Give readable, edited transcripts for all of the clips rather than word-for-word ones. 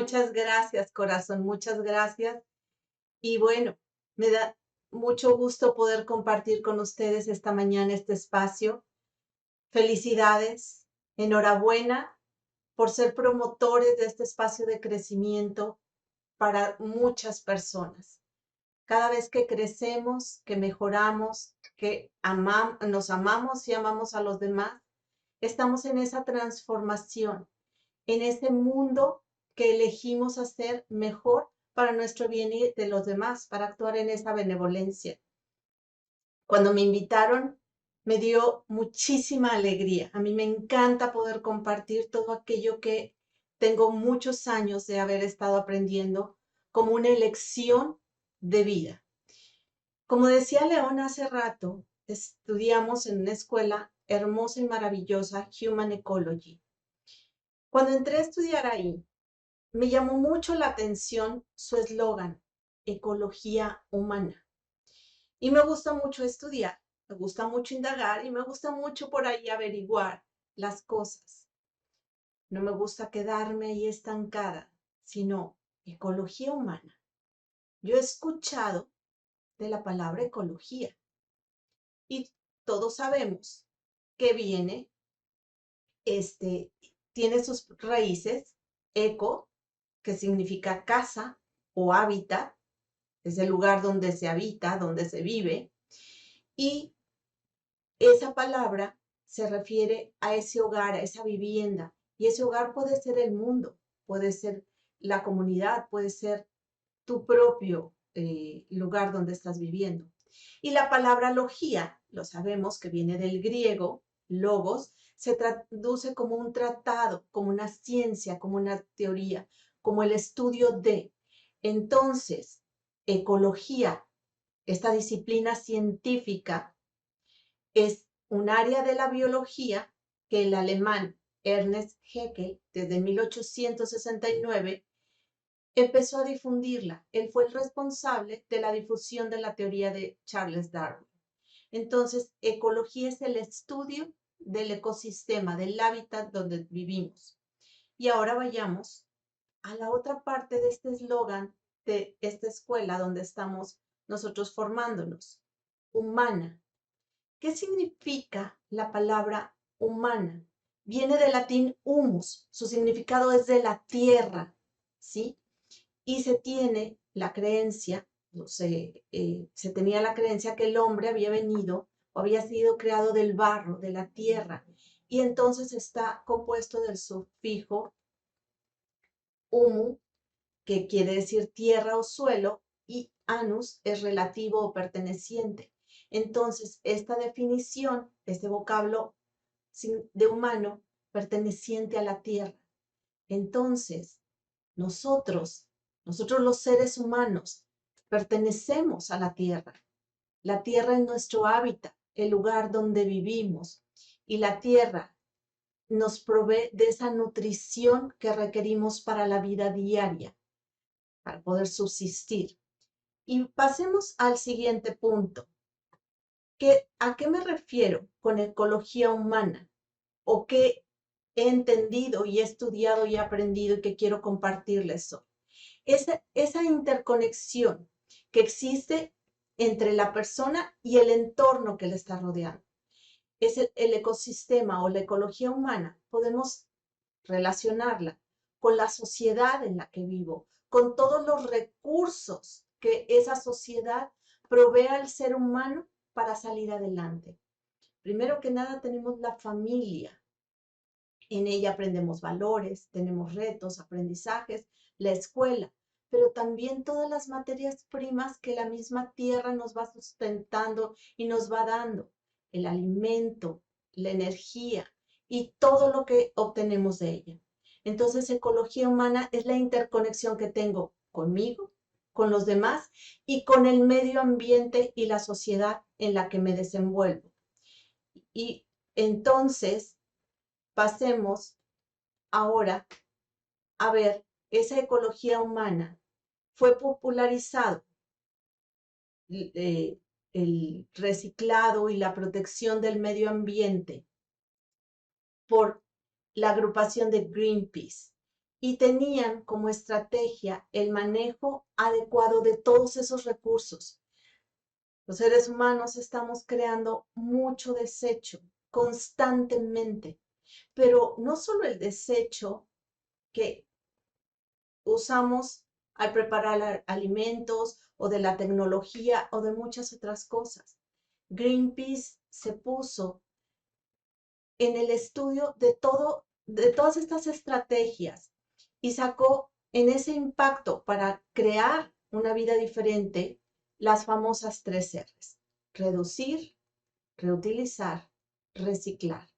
Muchas gracias, corazón, muchas gracias. Y bueno, me da mucho gusto poder compartir con ustedes esta mañana este espacio. Felicidades, enhorabuena por ser promotores de este espacio de crecimiento para muchas personas. Cada vez que crecemos, que mejoramos, que nos amamos y amamos a los demás, estamos en esa transformación, en ese mundo que elegimos hacer mejor para nuestro bien y de los demás, para actuar en esa benevolencia. Cuando me invitaron, me dio muchísima alegría. A mí me encanta poder compartir todo aquello que tengo muchos años de haber estado aprendiendo como una elección de vida. Como decía León hace rato, estudiamos en una escuela hermosa y maravillosa, Human Ecology. Cuando entré a estudiar ahí, me llamó mucho la atención su eslogan, ecología humana. Y me gusta mucho estudiar, me gusta mucho indagar y me gusta mucho por ahí averiguar las cosas. No me gusta quedarme ahí estancada, sino ecología humana. Yo he escuchado de la palabra ecología y todos sabemos que este, tiene sus raíces, eco, que significa casa o hábitat, es el lugar donde se habita, donde se vive, y esa palabra se refiere a ese hogar, a esa vivienda, y ese hogar puede ser el mundo, puede ser la comunidad, puede ser tu propio lugar donde estás viviendo. Y la palabra logía, lo sabemos que viene del griego, logos, se traduce como un tratado, como una ciencia, como una teoría, como el estudio de. Entonces, ecología, esta disciplina científica, es un área de la biología que el alemán Ernest Haeckel, desde 1869, empezó a difundirla. Él fue el responsable de la difusión de la teoría de Charles Darwin. Entonces, ecología es el estudio del ecosistema, del hábitat donde vivimos. Y ahora vayamos a la otra parte de este eslogan de esta escuela donde estamos nosotros formándonos, humana. ¿Qué significa la palabra humana? Viene del latín humus, su significado es de la tierra, ¿sí? Y se tiene la creencia, se tenía la creencia que el hombre había venido o había sido creado del barro, de la tierra, y entonces está compuesto del sufijo humu, que quiere decir tierra o suelo, y anus es relativo o perteneciente. Entonces, esta definición, este vocablo de humano, perteneciente a la tierra. Entonces, nosotros, nosotros los seres humanos, pertenecemos a la tierra. La tierra es nuestro hábitat, el lugar donde vivimos. Y la tierra nos provee de esa nutrición que requerimos para la vida diaria, para poder subsistir. Y pasemos al siguiente punto. ¿A qué me refiero con ecología humana? ¿O qué he entendido y he estudiado y aprendido y que quiero compartirles hoy? Esa interconexión que existe entre la persona y el entorno que le está rodeando. Es el ecosistema o la ecología humana. Podemos relacionarla con la sociedad en la que vivo, con todos los recursos que esa sociedad provee al ser humano para salir adelante. Primero que nada tenemos la familia. En ella aprendemos valores, tenemos retos, aprendizajes, la escuela, pero también todas las materias primas que la misma tierra nos va sustentando y nos va dando, el alimento, la energía y todo lo que obtenemos de ella. Entonces, ecología humana es la interconexión que tengo conmigo, con los demás y con el medio ambiente y la sociedad en la que me desenvuelvo. Y entonces, pasemos ahora a ver esa ecología humana. Fue popularizado el reciclado y la protección del medio ambiente por la agrupación de Greenpeace. y tenían como estrategia el manejo adecuado de todos esos recursos. Los seres humanos estamos creando mucho desecho constantemente, pero no solo el desecho que usamos al preparar alimentos o de la tecnología o de muchas otras cosas. Greenpeace se puso en el estudio de todas estas estrategias y sacó en ese impacto para crear una vida diferente las famosas 3 Rs: reducir, reutilizar, reciclar,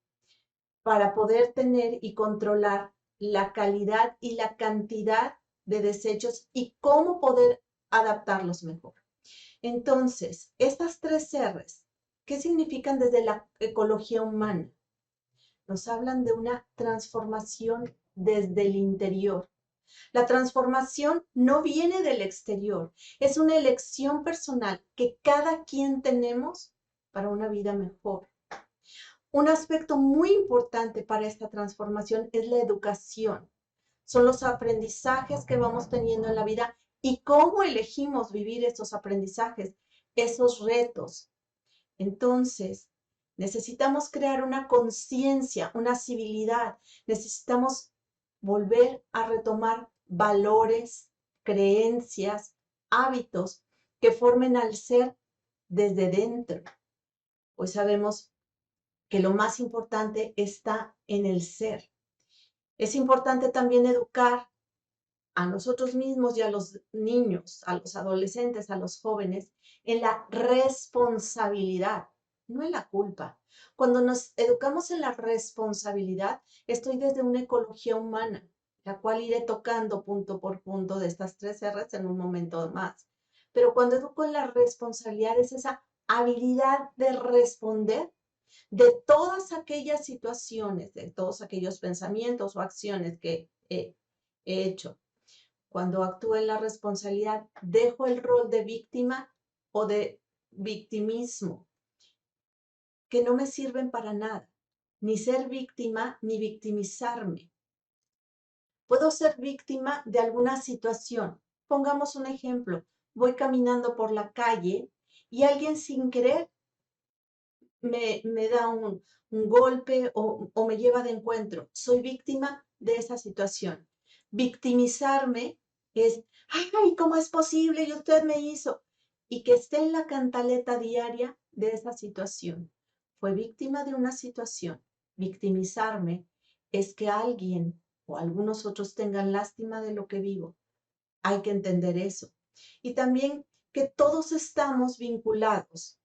para poder tener y controlar la calidad y la cantidad de desechos y cómo poder adaptarlos mejor. Entonces, estas 3 Rs, ¿qué significan desde la ecología humana? Nos hablan de una transformación desde el interior. La transformación no viene del exterior, es una elección personal que cada quien tenemos para una vida mejor. Un aspecto muy importante para esta transformación es la educación. Son los aprendizajes que vamos teniendo en la vida y cómo elegimos vivir esos aprendizajes, esos retos. Entonces, necesitamos crear una conciencia, una civilidad. Necesitamos volver a retomar valores, creencias, hábitos que formen al ser desde dentro. Hoy sabemos que lo más importante está en el ser. Es importante también educar a nosotros mismos y a los niños, a los adolescentes, a los jóvenes, en la responsabilidad, no en la culpa. Cuando nos educamos en la responsabilidad, estoy desde una ecología humana, la cual iré tocando punto por punto de estas 3 Rs en un momento más. Pero cuando educo en la responsabilidad es esa habilidad de responder de todas aquellas situaciones, de todos aquellos pensamientos o acciones que he hecho. Cuando actúo en la responsabilidad, dejo el rol de víctima o de victimismo, que no me sirven para nada, ni ser víctima ni victimizarme. Puedo ser víctima de alguna situación. Pongamos un ejemplo. Voy caminando por la calle y alguien sin querer me da un golpe o me lleva de encuentro. Soy víctima de esa situación. Victimizarme es, ay, ¿cómo es posible? Y usted me hizo. Y que esté en la cantaleta diaria de esa situación. Fue víctima de una situación. Victimizarme es que alguien o algunos otros tengan lástima de lo que vivo. Hay que entender eso. Y también que todos estamos vinculados.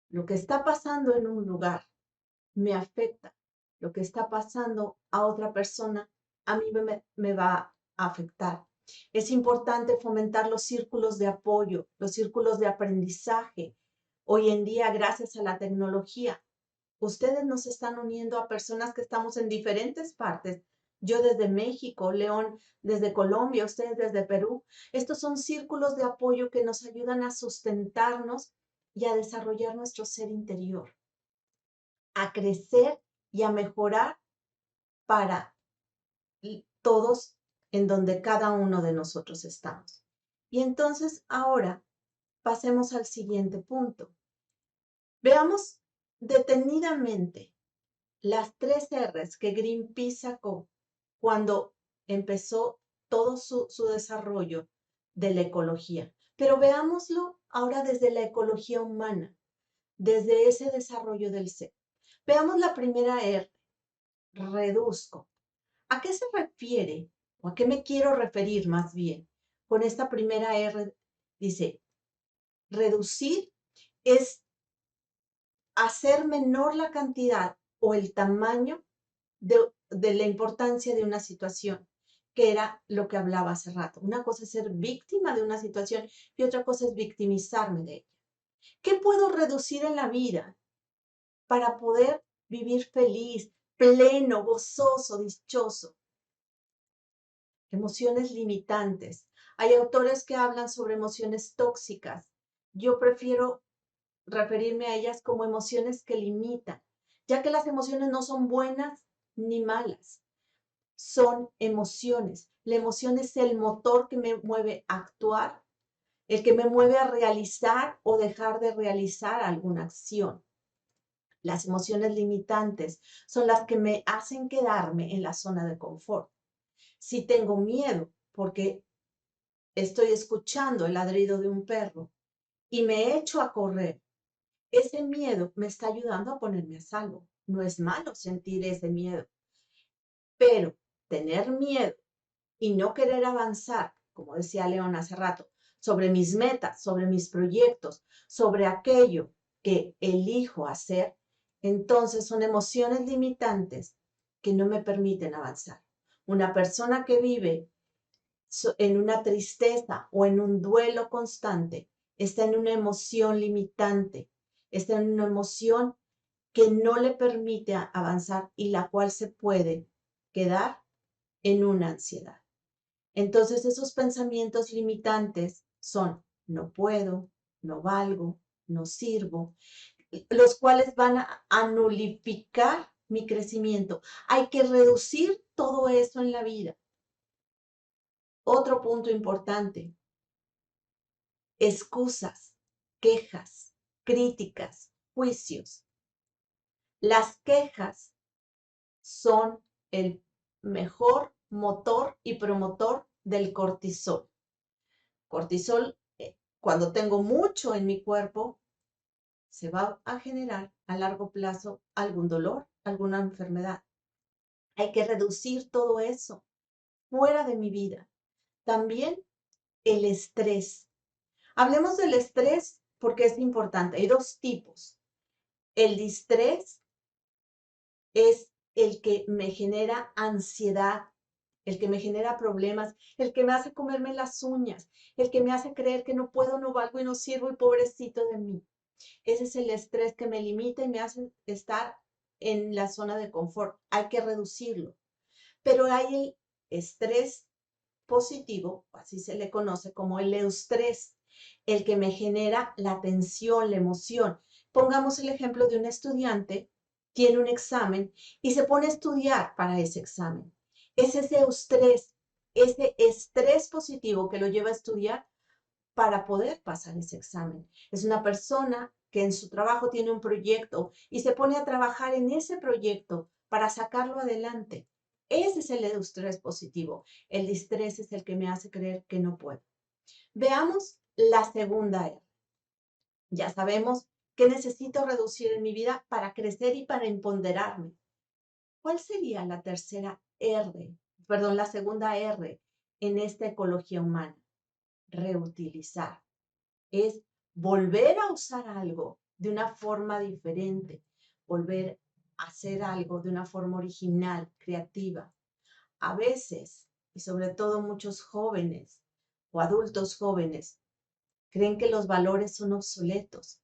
Lo que está pasando en un lugar me afecta. Lo que está pasando a otra persona a mí me va a afectar. Es importante fomentar los círculos de apoyo, los círculos de aprendizaje. Hoy en día, gracias a la tecnología, ustedes nos están uniendo a personas que estamos en diferentes partes. Yo desde México, León desde Colombia, ustedes desde Perú. Estos son círculos de apoyo que nos ayudan a sustentarnos y a desarrollar nuestro ser interior, a crecer y a mejorar para todos en donde cada uno de nosotros estamos. Y entonces ahora pasemos al siguiente punto. Veamos detenidamente las 3 Rs que Greenpeace sacó cuando empezó todo su desarrollo de la ecología. Pero veámoslo ahora desde la ecología humana, desde ese desarrollo del ser. Veamos la primera R, reduzco. ¿A qué se refiere? ¿O a qué me quiero referir más bien? Con esta primera R dice, reducir es hacer menor la cantidad o el tamaño de la importancia de una situación, que era lo que hablaba hace rato. Una cosa es ser víctima de una situación y otra cosa es victimizarme de ella. ¿Qué puedo reducir en la vida para poder vivir feliz, pleno, gozoso, dichoso? Emociones limitantes. Hay autores que hablan sobre emociones tóxicas. Yo prefiero referirme a ellas como emociones que limitan, ya que las emociones no son buenas ni malas. son emociones. La emoción es el motor que me mueve a actuar, el que me mueve a realizar o dejar de realizar alguna acción. Las emociones limitantes son las que me hacen quedarme en la zona de confort. Si tengo miedo porque estoy escuchando el ladrido de un perro y me echo a correr, ese miedo me está ayudando a ponerme a salvo. No es malo sentir ese miedo, pero tener miedo y no querer avanzar, como decía León hace rato, sobre mis metas, sobre mis proyectos, sobre aquello que elijo hacer, entonces son emociones limitantes que no me permiten avanzar. Una persona que vive en una tristeza o en un duelo constante está en una emoción limitante, está en una emoción que no le permite avanzar y la cual se puede quedar en una ansiedad. Entonces esos pensamientos limitantes son no puedo, no valgo, no sirvo, los cuales van a nulificar mi crecimiento. Hay que reducir todo eso en la vida. Otro punto importante, excusas, quejas, críticas, juicios. Las quejas son el mejor motor y promotor del cortisol. Cortisol, cuando tengo mucho en mi cuerpo, se va a generar a largo plazo algún dolor, alguna enfermedad. Hay que reducir todo eso fuera de mi vida. También el estrés. Hablemos del estrés porque es importante. Hay dos tipos. El distrés es el que me genera ansiedad, el que me genera problemas, el que me hace comerme las uñas, el que me hace creer que no puedo, no valgo y no sirvo y pobrecito de mí. Ese es el estrés que me limita y me hace estar en la zona de confort. Hay que reducirlo. Pero hay el estrés positivo, así se le conoce como el eustrés, el que me genera la tensión, la emoción. Pongamos el ejemplo de un estudiante, tiene un examen y se pone a estudiar para ese examen. Es ese eustrés, ese estrés positivo que lo lleva a estudiar para poder pasar ese examen. Es una persona que en su trabajo tiene un proyecto y se pone a trabajar en ese proyecto para sacarlo adelante. Ese es el eustrés positivo. El distrés es el que me hace creer que no puedo. Veamos la segunda R. Ya sabemos qué necesito reducir en mi vida para crecer y para empoderarme. ¿Cuál sería la tercera R? Perdón, la segunda R en esta ecología humana. Reutilizar. Es volver a usar algo de una forma diferente, volver a hacer algo de una forma original, creativa. A veces, y sobre todo muchos jóvenes o adultos jóvenes, creen que los valores son obsoletos.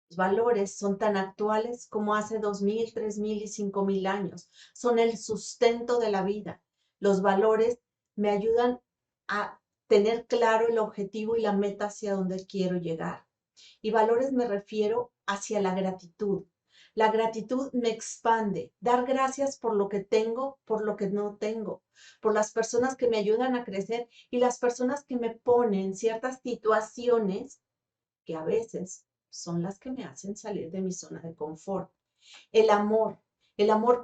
Los valores son tan actuales como hace 2000, 3000 y 5000 años. Son el sustento de la vida. Los valores me ayudan a tener claro el objetivo y la meta hacia donde quiero llegar. Y valores me refiero hacia la gratitud. La gratitud me expande. Dar gracias por lo que tengo, por lo que no tengo, por las personas que me ayudan a crecer y las personas que me ponen en ciertas situaciones que a veces son las que me hacen salir de mi zona de confort. El amor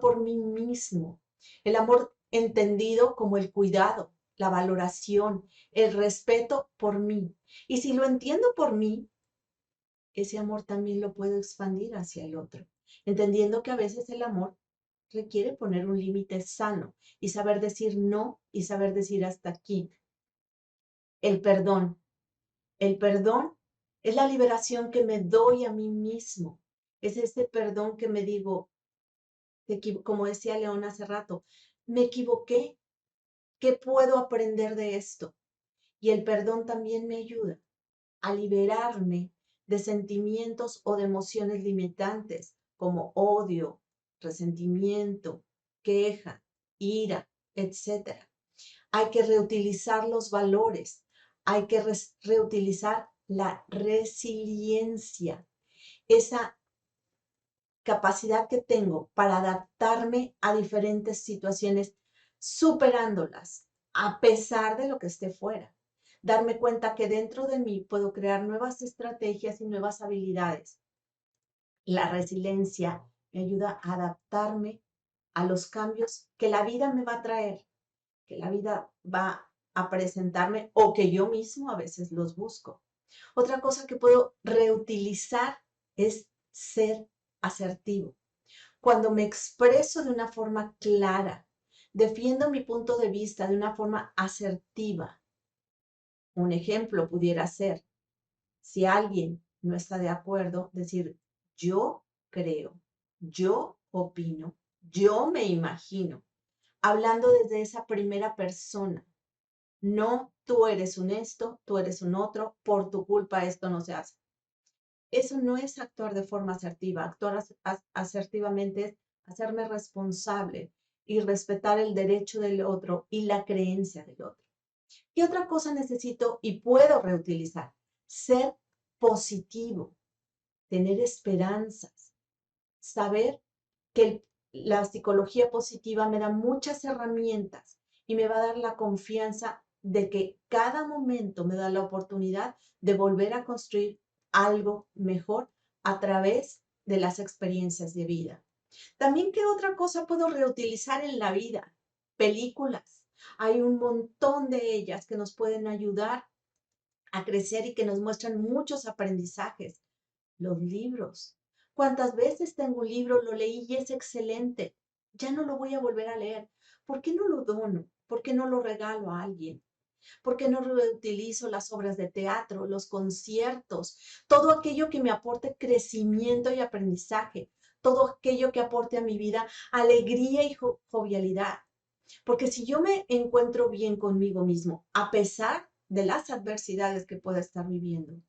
por mí mismo, el amor entendido como el cuidado, la valoración, el respeto por mí. Y si lo entiendo por mí, ese amor también lo puedo expandir hacia el otro, entendiendo que a veces el amor requiere poner un límite sano y saber decir no y saber decir hasta aquí. El perdón. El perdón es la liberación que me doy a mí mismo. Es ese perdón que me digo, como decía León hace rato, me equivoqué. ¿Qué puedo aprender de esto? Y el perdón también me ayuda a liberarme de sentimientos o de emociones limitantes como odio, resentimiento, queja, ira, etc. Hay que reutilizar los valores, hay que reutilizar la resiliencia, esa capacidad que tengo para adaptarme a diferentes situaciones, superándolas a pesar de lo que esté fuera. Darme cuenta que dentro de mí puedo crear nuevas estrategias y nuevas habilidades. La resiliencia me ayuda a adaptarme a los cambios que la vida me va a traer, que la vida va a presentarme o que yo mismo a veces los busco. Otra cosa que puedo reutilizar es ser asertivo. Cuando me expreso de una forma clara, defiendo mi punto de vista de una forma asertiva. Un ejemplo pudiera ser, si alguien no está de acuerdo, decir, yo creo, yo opino, yo me imagino, hablando desde esa primera persona. No, tú eres un esto, tú eres un otro, por tu culpa esto no se hace. Eso no es actuar de forma asertiva. Actuar asertivamente es hacerme responsable y respetar el derecho del otro y la creencia del otro. ¿Qué otra cosa necesito y puedo reutilizar? Ser positivo, tener esperanzas, saber que la psicología positiva me da muchas herramientas y me va a dar la confianza de que cada momento me da la oportunidad de volver a construir algo mejor a través de las experiencias de vida. También, ¿qué otra cosa puedo reutilizar en la vida? Películas. Hay un montón de ellas que nos pueden ayudar a crecer y que nos muestran muchos aprendizajes. Los libros. ¿Cuántas veces tengo un libro, lo leí y es excelente? Ya no lo voy a volver a leer. ¿Por qué no lo dono? ¿Por qué no lo regalo a alguien? ¿Por qué no reutilizo las obras de teatro, los conciertos, todo aquello que me aporte crecimiento y aprendizaje, todo aquello que aporte a mi vida alegría y jovialidad? Porque si yo me encuentro bien conmigo mismo, a pesar de las adversidades que pueda estar viviendo,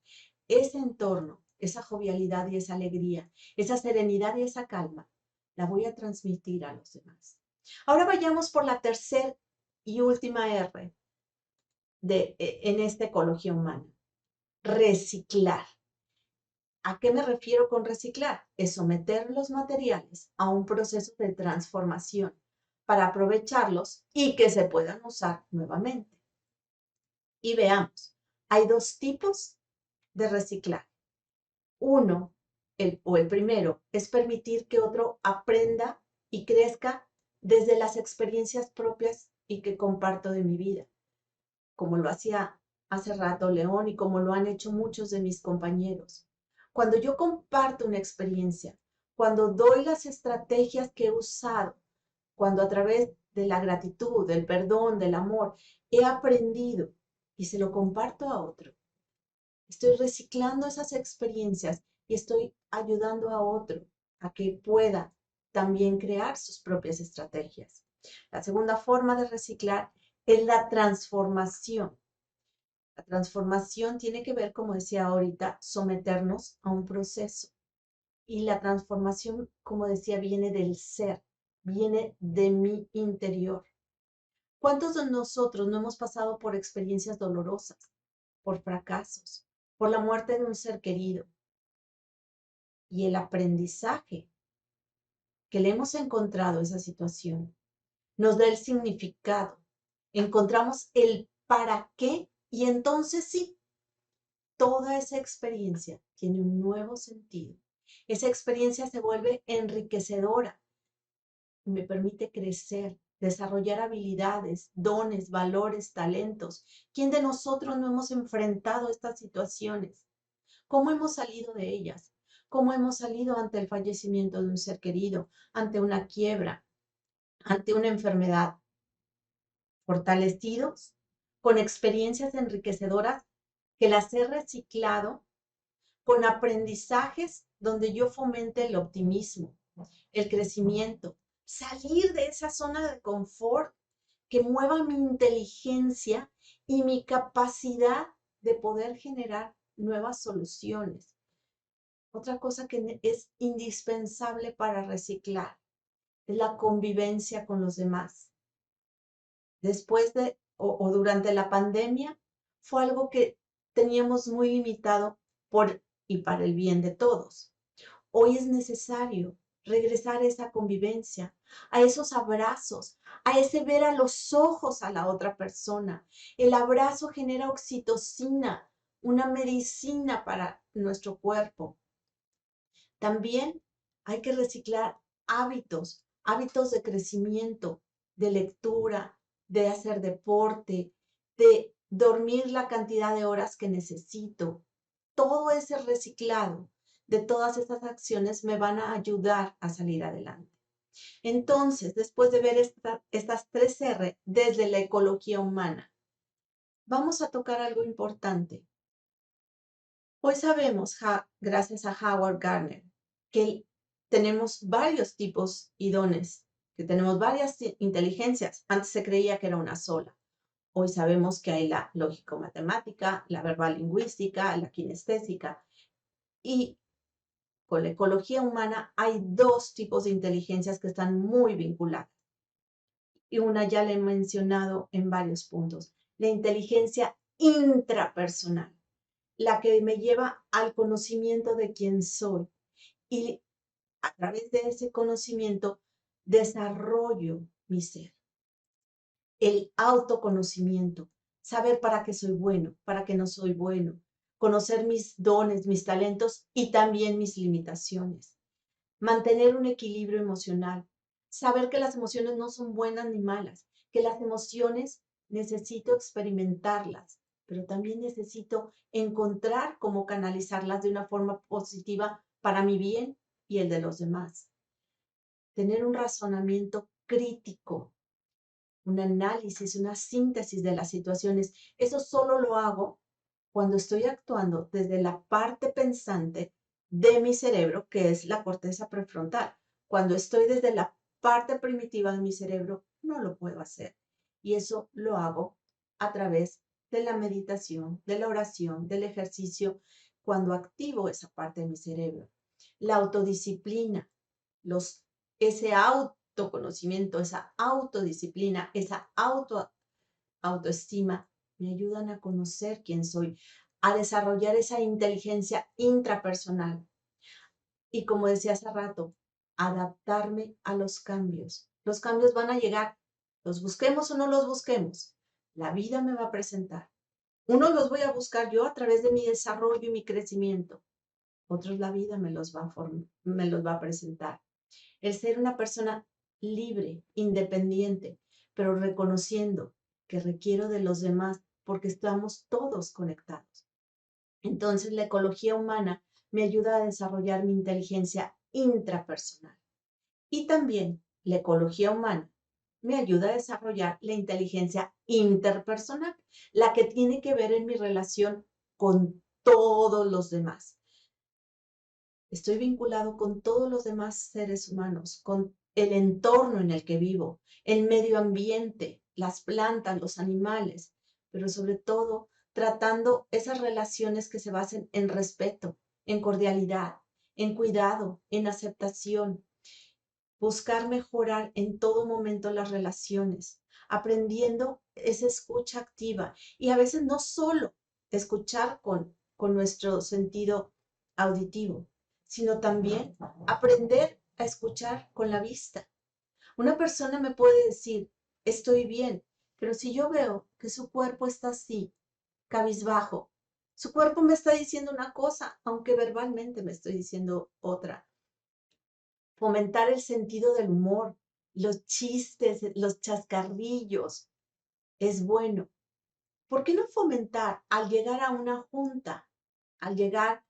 ese entorno, esa jovialidad y esa alegría, esa serenidad y esa calma, la voy a transmitir a los demás. Ahora vayamos por la tercera y última R en esta ecología humana. Reciclar. ¿A qué me refiero con reciclar? Es someter los materiales a un proceso de transformación para aprovecharlos y que se puedan usar nuevamente. Y veamos, hay dos tipos de reciclar. Uno, el primero, es permitir que otro aprenda y crezca desde las experiencias propias y que comparto de mi vida, como lo hacía hace rato León y como lo han hecho muchos de mis compañeros. Cuando yo comparto una experiencia, cuando doy las estrategias que he usado, cuando a través de la gratitud, del perdón, del amor, he aprendido y se lo comparto a otro, estoy reciclando esas experiencias y estoy ayudando a otro a que pueda también crear sus propias estrategias. La segunda forma de reciclar es la transformación. La transformación tiene que ver, como decía ahorita, someternos a un proceso. Y la transformación, como decía, viene del ser, viene de mi interior. ¿Cuántos de nosotros no hemos pasado por experiencias dolorosas, por fracasos, por la muerte de un ser querido? Y el aprendizaje que le hemos encontrado a esa situación nos da el significado. Encontramos el para qué y entonces sí, toda esa experiencia tiene un nuevo sentido. Esa experiencia se vuelve enriquecedora y me permite crecer, desarrollar habilidades, dones, valores, talentos. ¿Quién de nosotros no hemos enfrentado estas situaciones? ¿Cómo hemos salido de ellas? ¿Cómo hemos salido ante el fallecimiento de un ser querido, ante una quiebra, ante una enfermedad? Fortalecidos, con experiencias enriquecedoras que las he reciclado, con aprendizajes donde yo fomente el optimismo, el crecimiento, salir de esa zona de confort que mueva mi inteligencia y mi capacidad de poder generar nuevas soluciones. Otra cosa que es indispensable para reciclar es la convivencia con los demás. Después de o durante la pandemia fue algo que teníamos muy limitado por y para el bien de todos. Hoy es necesario regresar a esa convivencia, a esos abrazos, a ese ver a los ojos a la otra persona. El abrazo genera oxitocina, una medicina para nuestro cuerpo. También hay que reciclar hábitos de crecimiento, de lectura, de hacer deporte, de dormir la cantidad de horas que necesito. Todo ese reciclado de todas estas acciones me van a ayudar a salir adelante. Entonces, después de ver estas 3R desde la ecología humana, vamos a tocar algo importante. Hoy sabemos, gracias a Howard Gardner, que tenemos varios tipos y dones, que tenemos varias inteligencias. Antes se creía que era una sola. Hoy sabemos que hay la lógico-matemática, la verbal-lingüística, la kinestésica. Y con la ecología humana hay 2 tipos de inteligencias que están muy vinculadas. Y una ya la he mencionado en varios puntos. La inteligencia intrapersonal, la que me lleva al conocimiento de quién soy. Y a través de ese conocimiento desarrollo mi ser. El autoconocimiento, saber para qué soy bueno, para qué no soy bueno, conocer mis dones, mis talentos y también mis limitaciones. Mantener un equilibrio emocional, saber que las emociones no son buenas ni malas, que las emociones necesito experimentarlas, pero también necesito encontrar cómo canalizarlas de una forma positiva para mi bien y el de los demás. Tener un razonamiento crítico, un análisis, una síntesis de las situaciones. Eso solo lo hago cuando estoy actuando desde la parte pensante de mi cerebro, que es la corteza prefrontal. Cuando estoy desde la parte primitiva de mi cerebro, no lo puedo hacer. Y eso lo hago a través de la meditación, de la oración, del ejercicio, cuando activo esa parte de mi cerebro. La autodisciplina, ese autoconocimiento, esa autodisciplina, esa autoestima, me ayudan a conocer quién soy, a desarrollar esa inteligencia intrapersonal. Y como decía hace rato, adaptarme a los cambios. Los cambios van a llegar, los busquemos o no los busquemos. La vida me va a presentar. Unos los voy a buscar yo a través de mi desarrollo y mi crecimiento. Otros la vida me los va a presentar. El ser una persona libre, independiente, pero reconociendo que requiero de los demás porque estamos todos conectados. Entonces, la ecología humana me ayuda a desarrollar mi inteligencia intrapersonal. Y también la ecología humana me ayuda a desarrollar la inteligencia interpersonal, la que tiene que ver en mi relación con todos los demás. Estoy vinculado con todos los demás seres humanos, con el entorno en el que vivo, el medio ambiente, las plantas, los animales, pero sobre todo tratando esas relaciones que se basen en respeto, en cordialidad, en cuidado, en aceptación, buscar mejorar en todo momento las relaciones, aprendiendo esa escucha activa y a veces no solo escuchar con nuestro sentido auditivo, sino también aprender a escuchar con la vista. Una persona me puede decir, estoy bien, pero si yo veo que su cuerpo está así, cabizbajo, su cuerpo me está diciendo una cosa, aunque verbalmente me estoy diciendo otra. Fomentar el sentido del humor, los chistes, los chascarrillos, es bueno. ¿Por qué no fomentar al llegar a una junta, al llegar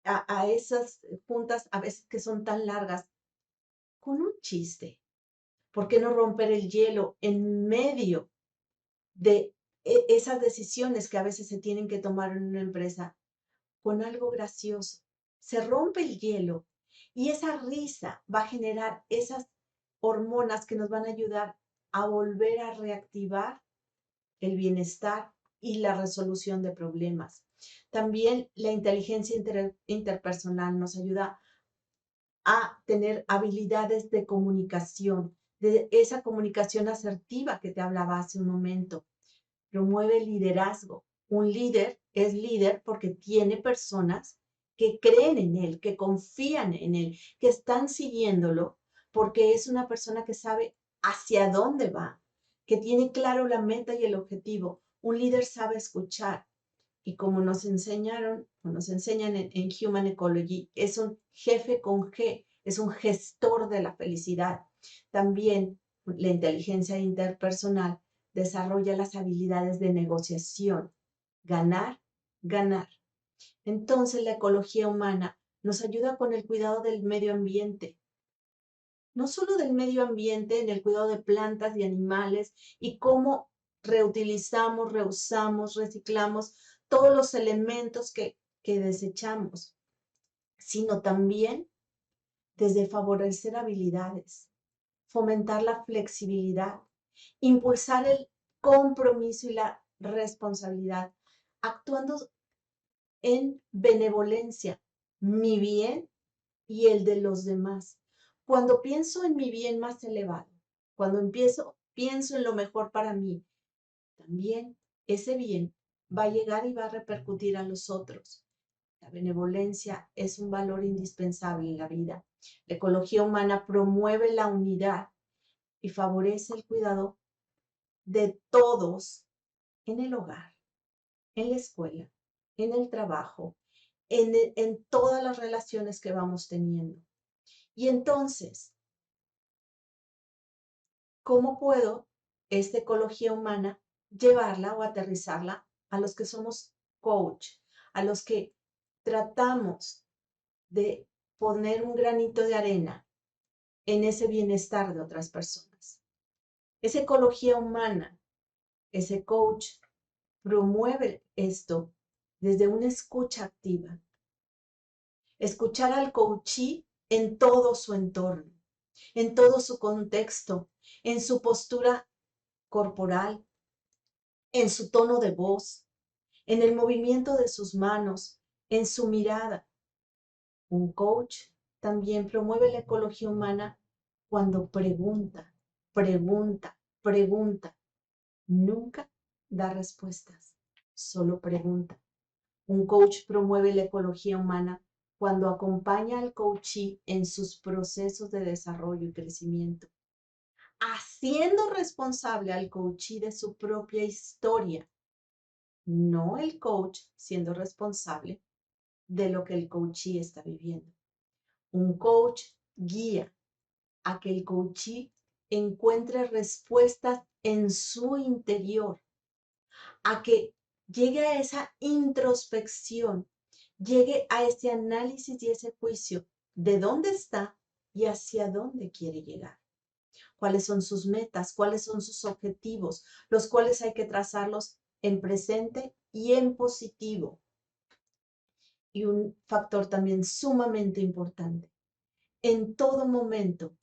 a esas juntas a veces que son tan largas, con un chiste? ¿Por qué no romper el hielo en medio de esas decisiones que a veces se tienen que tomar en una empresa con algo gracioso? Se rompe el hielo y esa risa va a generar esas hormonas que nos van a ayudar a volver a reactivar el bienestar y la resolución de problemas. También la inteligencia interpersonal nos ayuda a tener habilidades de comunicación, de esa comunicación asertiva que te hablaba hace un momento. Promueve el liderazgo. Un líder es líder porque tiene personas que creen en él, que confían en él, que están siguiéndolo, porque es una persona que sabe hacia dónde va, que tiene claro la meta y el objetivo. Un líder sabe escuchar. Y como nos enseñaron, o nos enseñan en Human Ecology, es un jefe con G, es un gestor de la felicidad. También la inteligencia interpersonal desarrolla las habilidades de negociación, ganar, ganar. Entonces, la ecología humana nos ayuda con el cuidado del medio ambiente, no solo del medio ambiente, en el cuidado de plantas y animales y cómo reutilizamos, reusamos, reciclamos todos los elementos que desechamos, sino también desde favorecer habilidades, fomentar la flexibilidad, impulsar el compromiso y la responsabilidad, actuando en benevolencia, mi bien y el de los demás. Cuando pienso en mi bien más elevado, cuando pienso en lo mejor para mí, también ese bien va a llegar y va a repercutir a los otros. La benevolencia es un valor indispensable en la vida. La ecología humana promueve la unidad y favorece el cuidado de todos en el hogar, en la escuela, en el trabajo, en todas las relaciones que vamos teniendo. Y entonces, ¿cómo puedo esta ecología humana llevarla o aterrizarla a los que somos coach, a los que tratamos de poner un granito de arena en ese bienestar de otras personas? Esa ecología humana, ese coach promueve esto desde una escucha activa. Escuchar al coachee en todo su entorno, en todo su contexto, en su postura corporal, en su tono de voz, en el movimiento de sus manos, en su mirada. Un coach también promueve la ecología humana cuando pregunta, pregunta, pregunta. Nunca da respuestas, solo pregunta. Un coach promueve la ecología humana cuando acompaña al coachee en sus procesos de desarrollo y crecimiento, haciendo responsable al coachee de su propia historia, no el coach siendo responsable de lo que el coachee está viviendo. Un coach guía a que el coachee encuentre respuestas en su interior, a que llegue a esa introspección, llegue a ese análisis y ese juicio de dónde está y hacia dónde quiere llegar. Cuáles son sus metas, cuáles son sus objetivos, los cuales hay que trazarlos en presente y en positivo. Y un factor también sumamente importante. En todo momento,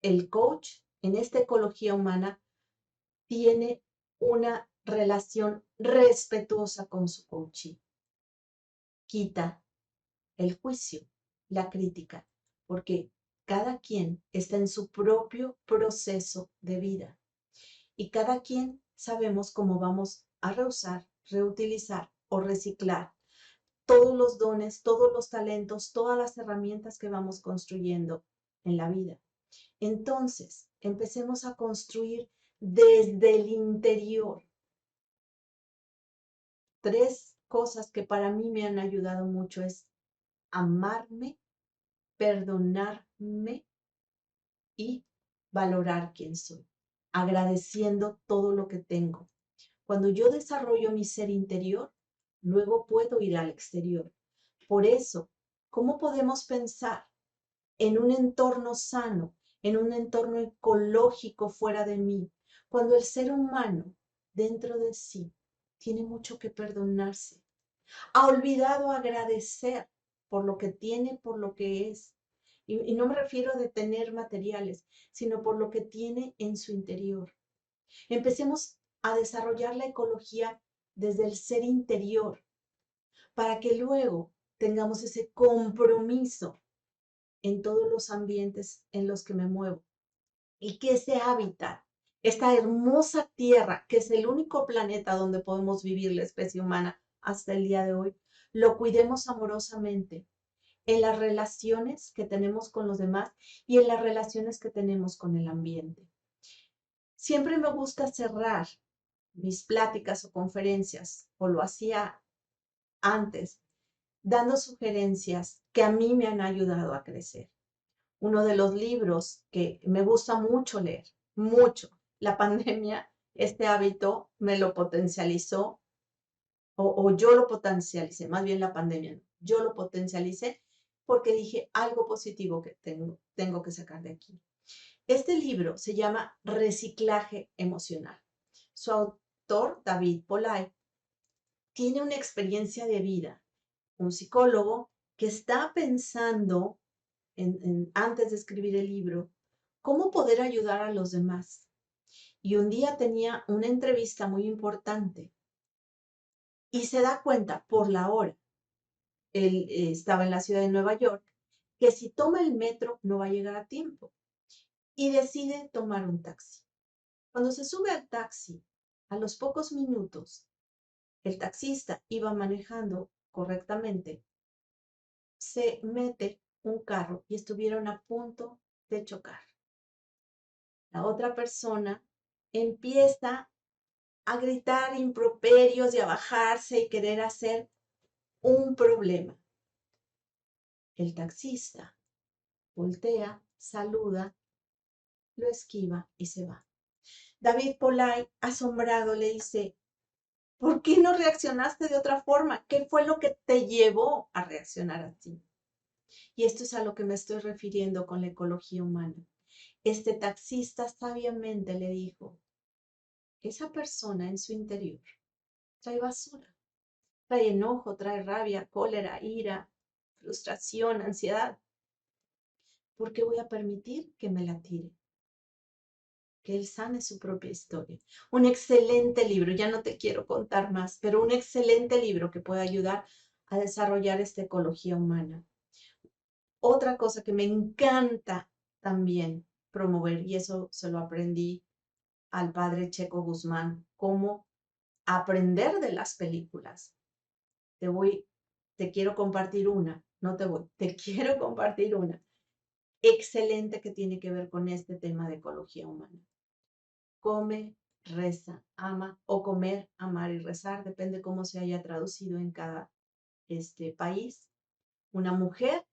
el coach en esta ecología humana tiene una relación respetuosa con su coachee. Quita el juicio, la crítica, porque cada quien está en su propio proceso de vida y cada quien sabemos cómo vamos a reusar, reutilizar o reciclar todos los dones, todos los talentos, todas las herramientas que vamos construyendo en la vida. Entonces, empecemos a construir desde el interior. 3 cosas que para mí me han ayudado mucho es amarme, perdonarme y valorar quién soy, agradeciendo todo lo que tengo. Cuando yo desarrollo mi ser interior, luego puedo ir al exterior. Por eso, ¿cómo podemos pensar en un entorno sano, en un entorno ecológico fuera de mí, cuando el ser humano dentro de sí tiene mucho que perdonarse? Ha olvidado agradecer por lo que tiene, por lo que es? Y no me refiero de tener materiales, sino por lo que tiene en su interior. Empecemos a desarrollar la ecología desde el ser interior para que luego tengamos ese compromiso en todos los ambientes en los que me muevo y que ese hábitat, esta hermosa tierra, que es el único planeta donde podemos vivir la especie humana, hasta el día de hoy, lo cuidemos amorosamente en las relaciones que tenemos con los demás y en las relaciones que tenemos con el ambiente. Siempre me gusta cerrar mis pláticas o conferencias, o lo hacía antes, dando sugerencias que a mí me han ayudado a crecer. Uno de los libros que me gusta mucho leer, mucho, la pandemia, este hábito me lo potencializó, o yo lo potencialicé, más bien la pandemia, no, yo lo potencialicé porque dije algo positivo que tengo que sacar de aquí. Este libro se llama Reciclaje Emocional. Su autor, David Polay, tiene una experiencia de vida, un psicólogo que está pensando antes de escribir el libro, cómo poder ayudar a los demás. Y un día tenía una entrevista muy importante y se da cuenta por la hora, él estaba en la ciudad de Nueva York, que si toma el metro no va a llegar a tiempo y decide tomar un taxi. Cuando se sube al taxi, a los pocos minutos, el taxista iba manejando correctamente, se mete un carro y estuvieron a punto de chocar. La otra persona empieza a gritar improperios y a bajarse y querer hacer un problema. El taxista voltea, saluda, lo esquiva y se va. David Polay, asombrado, le dice, ¿por qué no reaccionaste de otra forma? ¿Qué fue lo que te llevó a reaccionar así? Y esto es a lo que me estoy refiriendo con la ecología humana. Este taxista sabiamente le dijo, esa persona en su interior trae basura, trae enojo, trae rabia, cólera, ira, frustración, ansiedad. ¿Por qué voy a permitir que me la tire? Que él sane su propia historia. Un excelente libro, ya no te quiero contar más, pero un excelente libro que puede ayudar a desarrollar esta ecología humana. Otra cosa que me encanta también promover, y eso se lo aprendí al padre Checo Guzmán, cómo aprender de las películas. Te quiero compartir una, no te voy, te quiero compartir una excelente que tiene que ver con este tema de ecología humana. Come, reza, ama, o comer, amar y rezar, depende cómo se haya traducido en cada país. Una mujer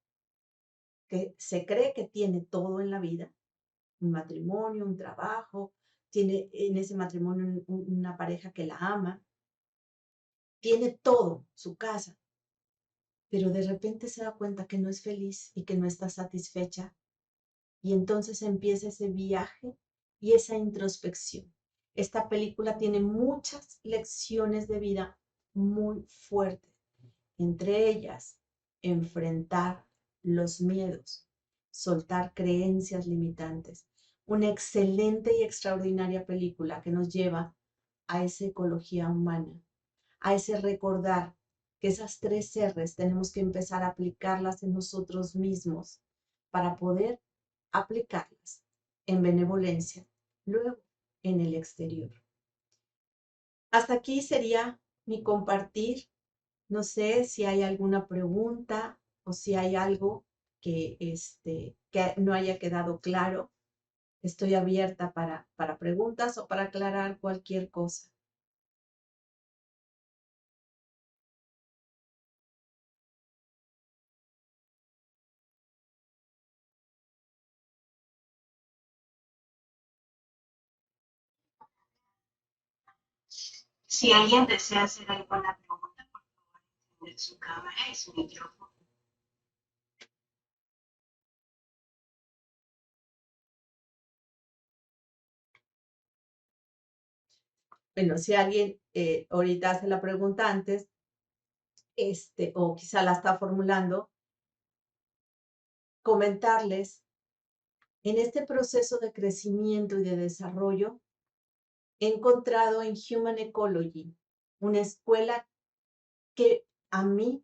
que se cree que tiene todo en la vida, un matrimonio, un trabajo, tiene en ese matrimonio una pareja que la ama, tiene todo, su casa, pero de repente se da cuenta que no es feliz y que no está satisfecha, y entonces empieza ese viaje y esa introspección. Esta película tiene muchas lecciones de vida muy fuertes, entre ellas enfrentar los miedos, soltar creencias limitantes. Una excelente y extraordinaria película que nos lleva a esa ecología humana, a ese recordar que esas 3 R's tenemos que empezar a aplicarlas en nosotros mismos para poder aplicarlas en benevolencia, luego en el exterior. Hasta aquí sería mi compartir. No sé si hay alguna pregunta o si hay algo que no haya quedado claro. Estoy abierta para preguntas o para aclarar cualquier cosa. Si alguien desea hacer alguna pregunta, por favor, encender su cámara y su micrófono. Bueno, si alguien ahorita hace la pregunta antes, o quizá la está formulando, comentarles, en este proceso de crecimiento y de desarrollo, he encontrado en Human Ecology una escuela que a mí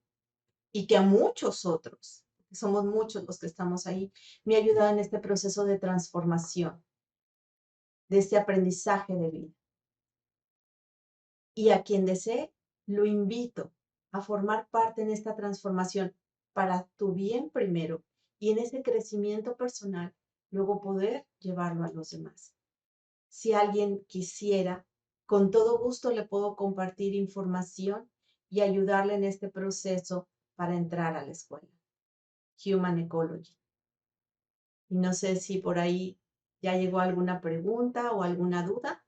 y que a muchos otros, somos muchos los que estamos ahí, me ha ayudado en este proceso de transformación, de este aprendizaje de vida. Y a quien desee, lo invito a formar parte en esta transformación para tu bien primero y en ese crecimiento personal, luego poder llevarlo a los demás. Si alguien quisiera, con todo gusto le puedo compartir información y ayudarle en este proceso para entrar a la escuela. Human Ecology. Y no sé si por ahí ya llegó alguna pregunta o alguna duda.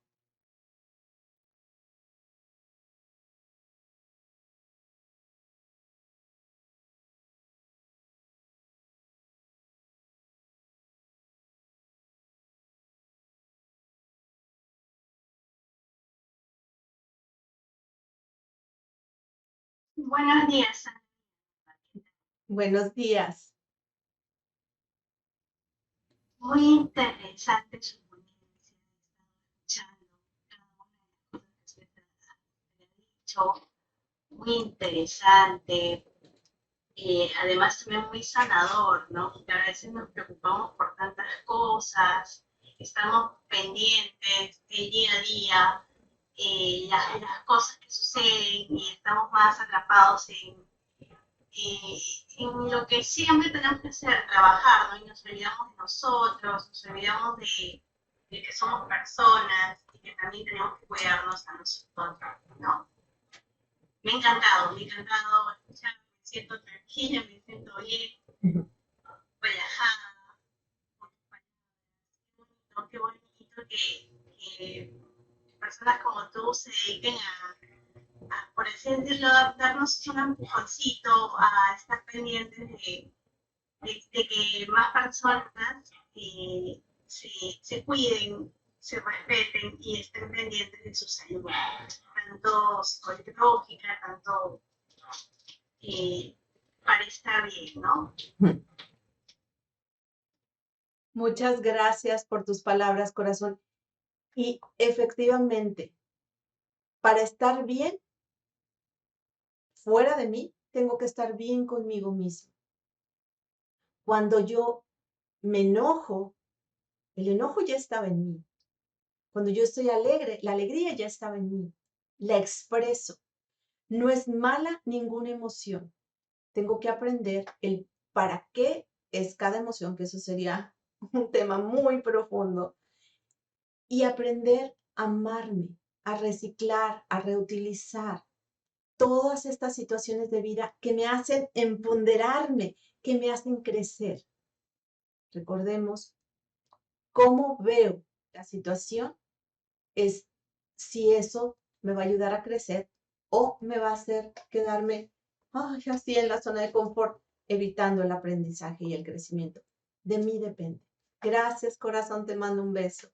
Buenos días, Buenos días. muy interesante su ponencia. He estado escuchando cada una de las cosas que usted ha dicho. Muy interesante. Además también muy sanador, ¿no? Porque a veces nos preocupamos por tantas cosas, estamos pendientes del día a día, las cosas que suceden y estamos más atrapados en lo que siempre tenemos que hacer, trabajar, ¿no? Y nos olvidamos de nosotros, nos olvidamos de que somos personas y que también tenemos que cuidarnos a nosotros, ¿no? Me ha encantado escuchar, me siento tranquila, me siento bien, relajada, qué bonito que personas como tú se dediquen por así decirlo, darnos un empujoncito, a estar pendientes de que más personas se cuiden, se respeten y estén pendientes de su salud, tanto psicológica, tanto para estar bien, ¿no? Muchas gracias por tus palabras, corazón. Y efectivamente, para estar bien fuera de mí, tengo que estar bien conmigo mismo. Cuando yo me enojo, el enojo ya estaba en mí. Cuando yo estoy alegre, la alegría ya estaba en mí. La expreso. No es mala ninguna emoción. Tengo que aprender el para qué es cada emoción, que eso sería un tema muy profundo, y aprender a amarme, a reciclar, a reutilizar todas estas situaciones de vida que me hacen empoderarme, que me hacen crecer. Recordemos cómo veo la situación es si eso me va a ayudar a crecer o me va a hacer quedarme así en la zona de confort, evitando el aprendizaje y el crecimiento. De mí depende. Gracias, corazón, te mando un beso.